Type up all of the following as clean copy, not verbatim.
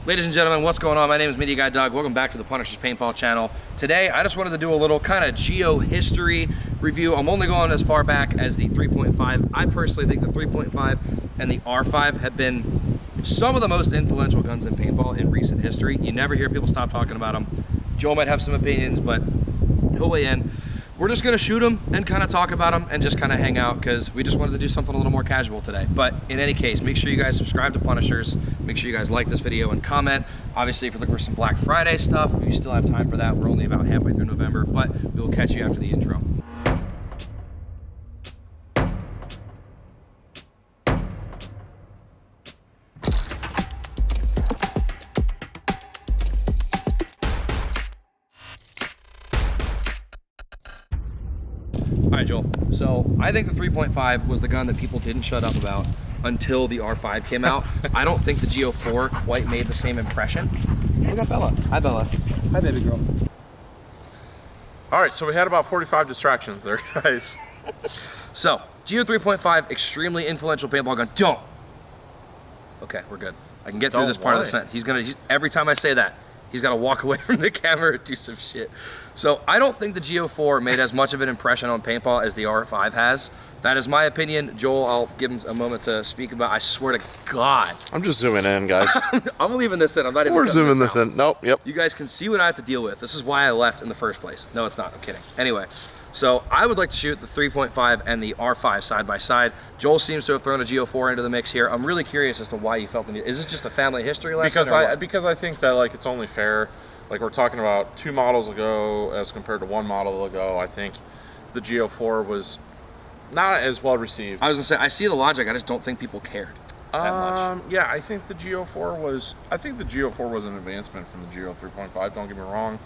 Ladies and gentlemen, what's going on? My name is Media Guy Doug. Welcome back to the Punisher's Paintball channel. Today, I just wanted to do a little kind of Geo history review. I'm only going as far back as the 3.5. I personally think the 3.5 and the R5 have been some of the most influential guns in paintball in recent history. You never hear people stop talking about them. Joe might have some opinions, but he'll weigh in. We're just gonna shoot them and kind of talk about them and just kind of hang out because we just wanted to do something a little more casual today. But in any case, make sure you guys subscribe to Punishers. Make sure you guys like this video and comment. Obviously, if you're looking for some Black Friday stuff, you still have time for that. We're only about halfway through November, but we will catch you after the intro. All right, Joel. So I think the 3.5 was the gun that people didn't shut up about until the R5 came out. I don't think the Geo 4 quite made the same impression. We got Bella. Hi, Bella. Hi, baby girl. All right, so we had about 45 distractions there, guys. So, Geo 3.5, extremely influential paintball gun. Don't. Okay, we're good. I can get through this part of the sentence. Every time I say that, he's got to walk away from the camera and do some shit. So I don't think the Geo 4 made as much of an impression on paintball as the R5 has. That is my opinion. Joel, I'll give him a moment to speak about. I swear to God. I'm just zooming in, guys. I'm leaving this in. I'm not even. We're zooming this in. Nope. Yep. You guys can see what I have to deal with. This is why I left in the first place. No, it's not. I'm kidding. Anyway, so I would like to shoot the 3.5 and the R5 side by side. Joel seems to have thrown a Geo 4 into the mix here. I'm really curious as to why you felt the need. Is this just a family history lesson? Because I think that like it's only fair. Like we're talking about 2 models ago as compared to 1 model ago. I think the Geo 4 was not as well received. I was gonna say I see the logic. I just don't think people cared that much. Yeah, I think the Geo 4 was. I think the Geo 4 was an advancement from the Geo 3.5. Don't get me wrong.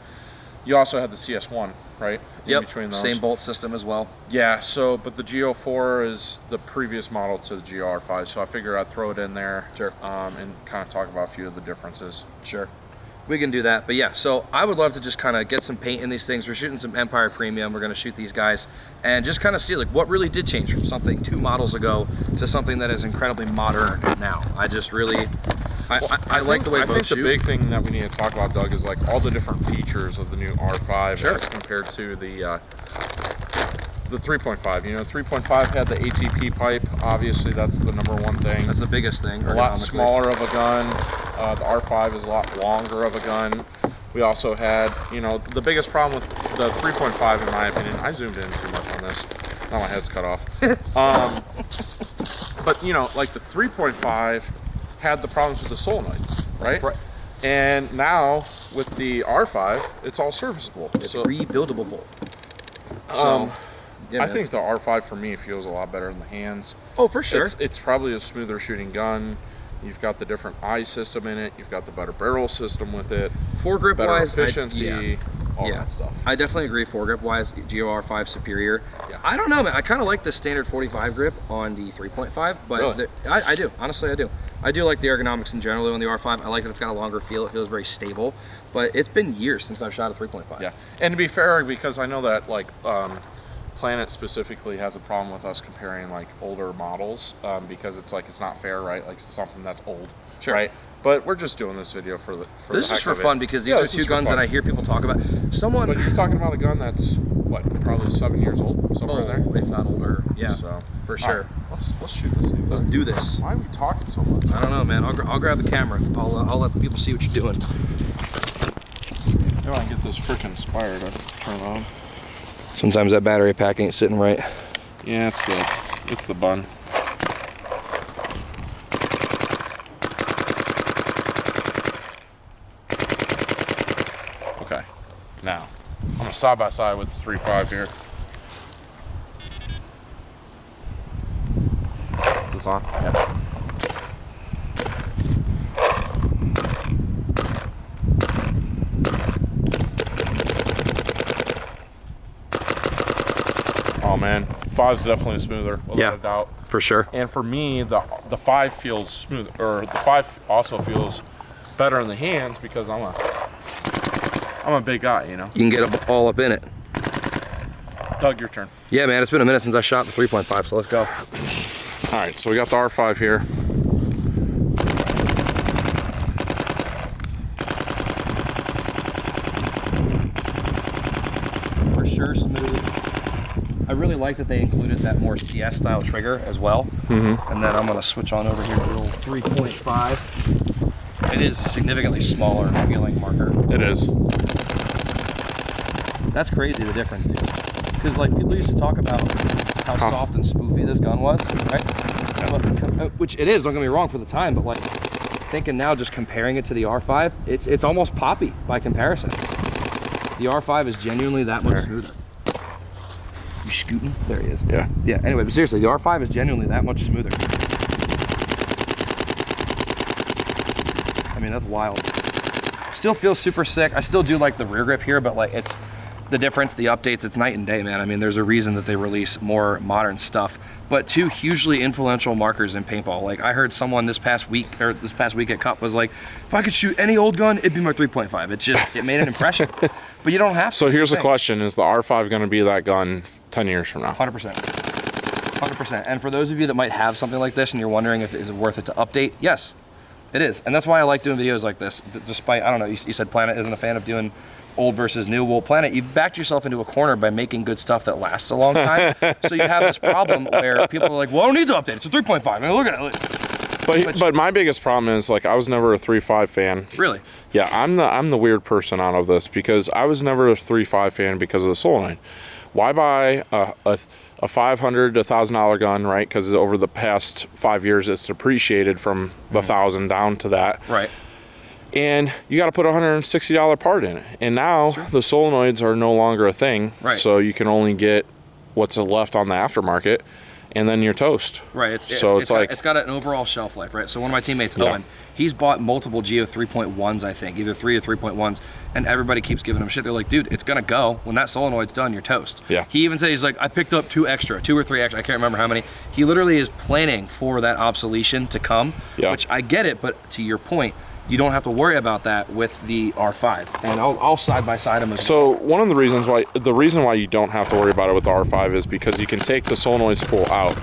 You also had the CS1, right? Yep. In between those. Same bolt system as well. Yeah. So, but the Geo 4 is the previous model to the Geo R5. So I figured I'd throw it in there. Sure. And kind of talk about a few of the differences. Sure. We can do that, but yeah, so I would love to just kind of get some paint in these things. We're shooting some Empire Premium. We're going to shoot these guys and just kind of see like what really did change from something 2 models ago to something that is incredibly modern now. I just really, I like the way both shoot. The big thing that we need to talk about, Doug, is like all the different features of the new R5 as compared to the 3.5. You know, 3.5 had the ATP pipe. Obviously, that's the #1 thing. That's the biggest thing. A lot smaller of a gun. The R5 is a lot longer of a gun. We also had, you know, the biggest problem with the 3.5, in my opinion, I zoomed in too much on this. Now my head's cut off. But, you know, like the 3.5 had the problems with the solenoid, right? And now, with the R5, it's all serviceable. It's rebuildable. So, yeah, I think the R5 for me feels a lot better in the hands. Oh, for sure. It's probably a smoother shooting gun. You've got the different eye system in it. You've got the better barrel system with it. Foregrip better wise, efficiency, all that stuff. I definitely agree. Foregrip wise, Geo R5 superior. Yeah. I don't know, man. I kind of like the standard 45 grip on the 3.5, but really? I do. Honestly, I do. I do like the ergonomics in general on the R5. I like that it's got a longer feel. It feels very stable. But it's been years since I've shot a 3.5. Yeah, and to be fair, because I know that like Planet specifically has a problem with us comparing like older models because it's like it's not fair, right? Like it's something that's old, right? But we're just doing this video for the this is for fun because these are 2 guns that I hear people talk about. But you're talking about a gun that's what, probably 7 years old, somewhere there, if not older. Yeah, so for sure. Right, let's shoot this thing. Let's do this. Why are we talking so much? I don't know, man. I'll grab the camera. I'll let the people see what you're doing. Maybe I can get this freaking Spire to turn on. Sometimes that battery pack ain't sitting right. Yeah, it's the bun. Okay, now I'm gonna side by side with the 3.5 here. Is this on? Yeah. Oh man, 5's definitely smoother, without a doubt. For sure. And for me, the 5 feels smooth, or the 5 also feels better in the hands because I'm a big guy, you know. You can get all up in it. Doug, your turn. Yeah, man, it's been a minute since I shot the 3.5, so let's go. All right, so we got the R5 here. I really like that they included that more CS style trigger as well. And then I'm gonna switch on over here to the little 3.5. It is a significantly smaller feeling marker. It is. That's crazy, the difference, dude. Because like people used to talk about how soft and spoofy this gun was, right? Which it is, don't get me wrong, for the time, but like thinking now, just comparing it to the R5, it's almost poppy by comparison. The R5 is genuinely that much smoother. You scooting? There he is. Yeah. Yeah, anyway, but seriously, the R5 is genuinely that much smoother. I mean, that's wild. Still feels super sick. I still do like the rear grip here, but like it's the difference, the updates, it's night and day, man. I mean, there's a reason that they release more modern stuff. But two hugely influential markers in paintball. Like I heard someone this past week at Cup was like, if I could shoot any old gun, it'd be my 3.5. It made an impression. But you don't have to. So here's the question: is the R5 going to be that gun 10 years from now? 100%. 100%. And for those of you that might have something like this and you're wondering if is it worth it to update, yes, it is. And that's why I like doing videos like this. Despite, I don't know, you said Planet isn't a fan of doing old versus new. Well, Planet, you've backed yourself into a corner by making good stuff that lasts a long time. So you have this problem where people are like, well, I don't need to update. It's a 3.5. I mean, look at it. But my biggest problem is, like, I was never a 3.5 fan. Really? Yeah, I'm the weird person out of this, because I was never a 3.5 fan because of the solenoid. Why buy a $500 to $1,000 gun, right? Because over the past 5 years, it's depreciated from the $1,000 down to that. Right. And you got to put a $160 part in it. And now the solenoids are no longer a thing. Right. So you can only get what's left on the aftermarket, and then you're toast. Right. It's got an overall shelf life, right? So one of my teammates, Owen, he's bought multiple Geo 3.1s, I think, either 3 or 3.1s, and everybody keeps giving him shit. They're like, dude, it's gonna go. When that solenoid's done, you're toast. Yeah. He even said, he's like, I picked up 2 or 3 extra. I can't remember how many. He literally is planning for that obsolescence to come, which I get it, but to your point, you don't have to worry about that with the R5, and I'll side by side them. So one of the reasons why you don't have to worry about it with the R5 is because you can take the solenoid spool out.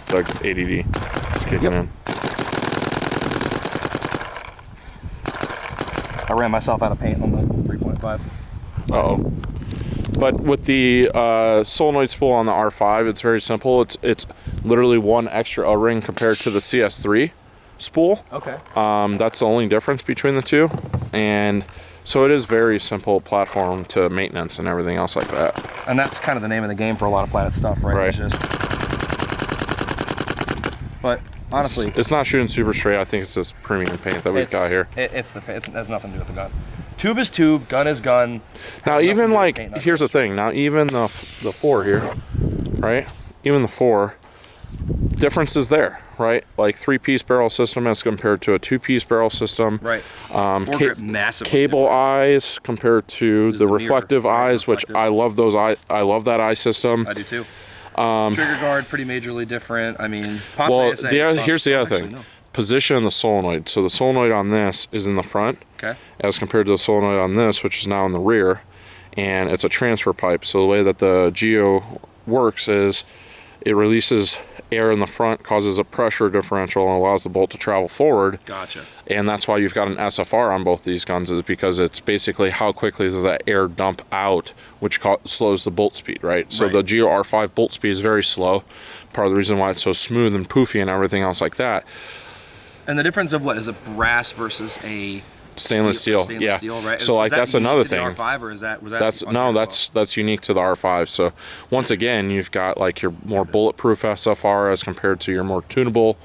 Doug's ADD is kicking in. I ran myself out of paint on the 3.5. Uh-oh. But with the solenoid spool on the R5, it's very simple. It's literally one extra O-ring compared to the CS3 spool. Okay. That's the only difference between the two, and so it is very simple platform to maintenance and everything else like that. And that's kind of the name of the game for a lot of Planet stuff, right? Right. It's just, but honestly, it's not shooting super straight. I think it's this premium paint that we've got here. It has nothing to do with the gun. Tube is tube, gun is gun. Now even like, here's the thing. Now even the 4 here, right? Even the 4. Difference is there, right? Like 3-piece barrel system as compared to a 2-piece barrel system. Right. Massive. Cable eyes compared to the reflective eyes, which I love those eyes. I love that eye system. I do too. Trigger guard, pretty majorly different. I mean, here's the other thing. Position of the solenoid. So the solenoid on this is in the front, as compared to the solenoid on this, which is now in the rear, and it's a transfer pipe. So the way that the Geo works is it releases air in the front, causes a pressure differential, and allows the bolt to travel forward. Gotcha. And that's why you've got an SFR on both these guns, is because it's basically how quickly does that air dump out, which slows the bolt speed, right? So the Geo R5 bolt speed is very slow. Part of the reason why it's so smooth and poofy and everything else like that. And the difference of what is a brass versus a stainless steel, right? So like that's another thing. The R5, or that's unique to the R5. So once again, you've got like your more bulletproof SFR as compared to your more tunable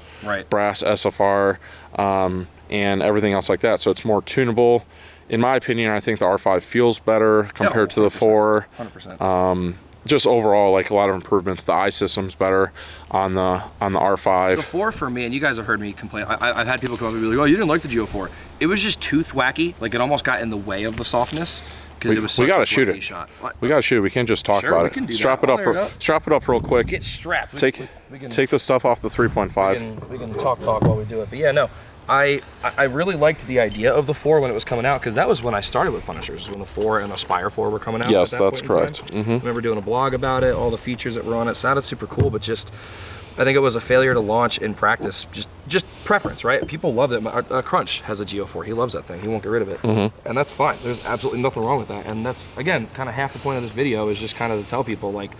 brass SFR, and everything else like that. So it's more tunable. In my opinion, I think the R5 feels better compared to the 4. 100%. Just overall, like a lot of improvements. The eye system's better on the R5. The 4 for me, and you guys have heard me complain. I've had people come up and be like, "Oh, you didn't like the Geo 4." It was just tooth wacky. Like it almost got in the way of the softness because it was such we gotta a shoot it. shot. We gotta shoot it. We can't just talk about it. Strap it up real quick. Get strapped. Take the stuff off the 3.5. We can talk while we do it. But yeah, no. I really liked the idea of the 4 when it was coming out, because that was when I started with Punishers, when the 4 and the Aspire 4 were coming out. Yes, that's correct. I remember doing a blog about it, all the features that were on it. Sounded super cool, but just I think it was a failure to launch in practice. Just preference, right? People loved it. Crunch has a Geo 4. He loves that thing. He won't get rid of it. And that's fine. There's absolutely nothing wrong with that. And that's, again, kind of half the point of this video is just kind of to tell people, like,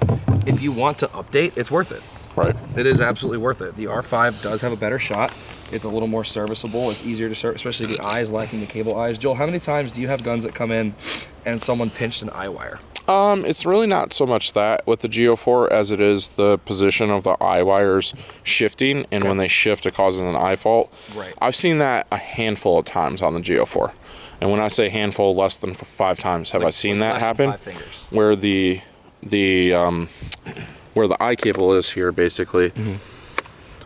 if you want to update, it's worth it. Right. It is absolutely worth it. The R5 does have a better shot. It's a little more serviceable. It's easier to serve, especially the eyes, lacking the cable eyes. Joel, how many times do you have guns that come in and someone pinched an eye wire? It's really not so much that with the Geo 4 as it is the position of the eye wires shifting, and when they shift, it causes an eye fault. Right. I've seen that a handful of times on the Geo 4, and when I say handful, less than 5 times have I seen that happen. 5 fingers. Where where the eye cable is here, basically.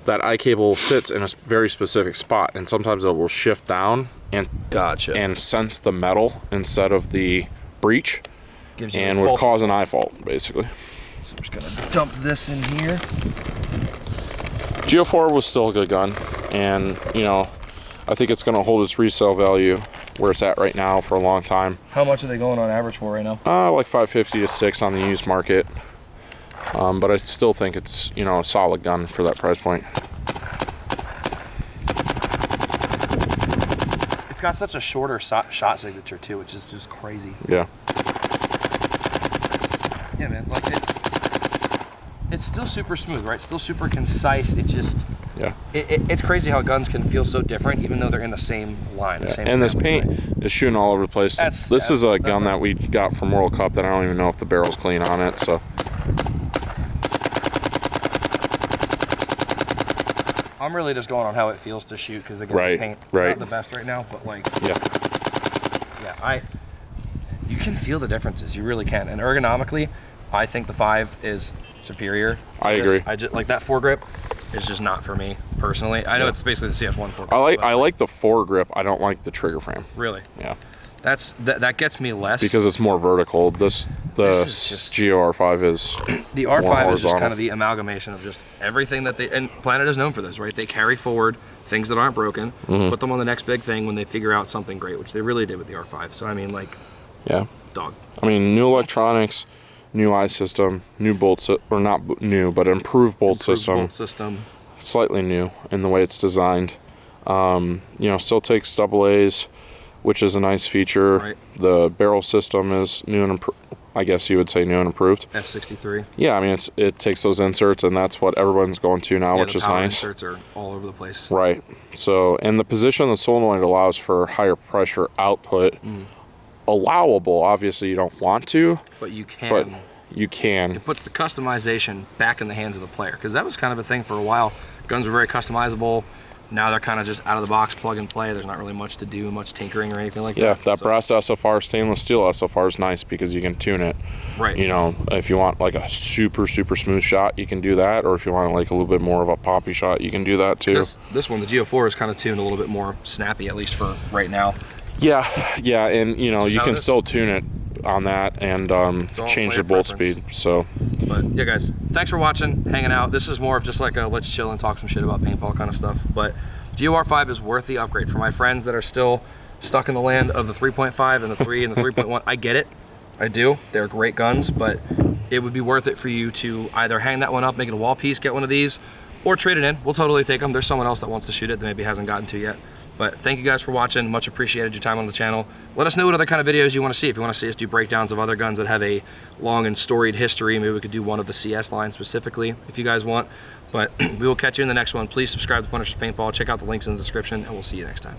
That eye cable sits in a very specific spot, and sometimes it will shift down and and sense the metal instead of the breech. And would cause an eye fault, basically. So I'm just gonna dump this in here. Geo 4 was still a good gun, and you know, I think it's gonna hold its resale value where it's at right now for a long time. How much are they going on average for right now? Like $550 to $600 on the used market. But I still think it's, you know, a solid gun for that price point. It's got such a shorter shot signature too, which is just crazy. Yeah. Yeah, man, like it's still super smooth, right? Still super concise. It just, it's crazy how guns can feel so different, even though they're in the same line. The same and this family, paint is shooting all over the place. This is a gun that we got from World Cup that I don't even know if the barrel's clean on it. So I'm really just going on how it feels to shoot, because the gun's paint not the best right now, but like, you can feel the differences. You really can. And ergonomically, I think the 5 is superior. I agree. I just like that foregrip is just not for me personally. I know it's basically the CS1 foregrip. I like the foregrip. I don't like the trigger frame. Really? Yeah. That gets me less because it's more vertical. The Geo R5 is the R5 is just kind of the amalgamation of just everything that and Planet is known for this, right? They carry forward things that aren't broken, put them on the next big thing when they figure out something great, which they really did with the R5. So I mean, like, dog. I mean, new electronics, new eye system, new bolt, or not new, but improved bolt system. Slightly new in the way it's designed. You know, still takes AA's, which is a nice feature. Right. The barrel system is new and I guess you would say new and improved. S63. Yeah, I mean, it takes those inserts, and that's what everyone's going to now, which is nice. Inserts are all over the place. Right. So, and the position of the solenoid allows for higher pressure output. Allowable. Obviously, you don't want to, but you can. But you can. It puts the customization back in the hands of the player, because that was kind of a thing for a while. Guns were very customizable. Now they're kind of just out of the box, plug and play. There's not really much to do, much tinkering or anything like that. Yeah, that brass SFR, stainless steel SFR is nice because you can tune it. Right. You know, if you want like a super smooth shot, you can do that. Or if you want like a little bit more of a poppy shot, you can do that too. This one, the Geo 4, is kind of tuned a little bit more snappy, at least for right now. Yeah, and you know, you can still tune it on that and change the bolt speed. So, but yeah, guys, thanks for watching, hanging out. This is more of just like a let's chill and talk some shit about paintball kind of stuff. But Geo R5 is worth the upgrade. For my friends that are still stuck in the land of the 3.5 and the 3 and the 3.1, I get it. I do. They're great guns, but it would be worth it for you to either hang that one up, make it a wall piece, get one of these, or trade it in. We'll totally take them. There's someone else that wants to shoot it that maybe hasn't gotten to yet. But thank you guys for watching. Much appreciated your time on the channel. Let us know what other kind of videos you want to see. If you want to see us do breakdowns of other guns that have a long and storied history, maybe we could do one of the CS line specifically if you guys want. But we will catch you in the next one. Please subscribe to Punisher's Paintball. Check out the links in the description, and we'll see you next time.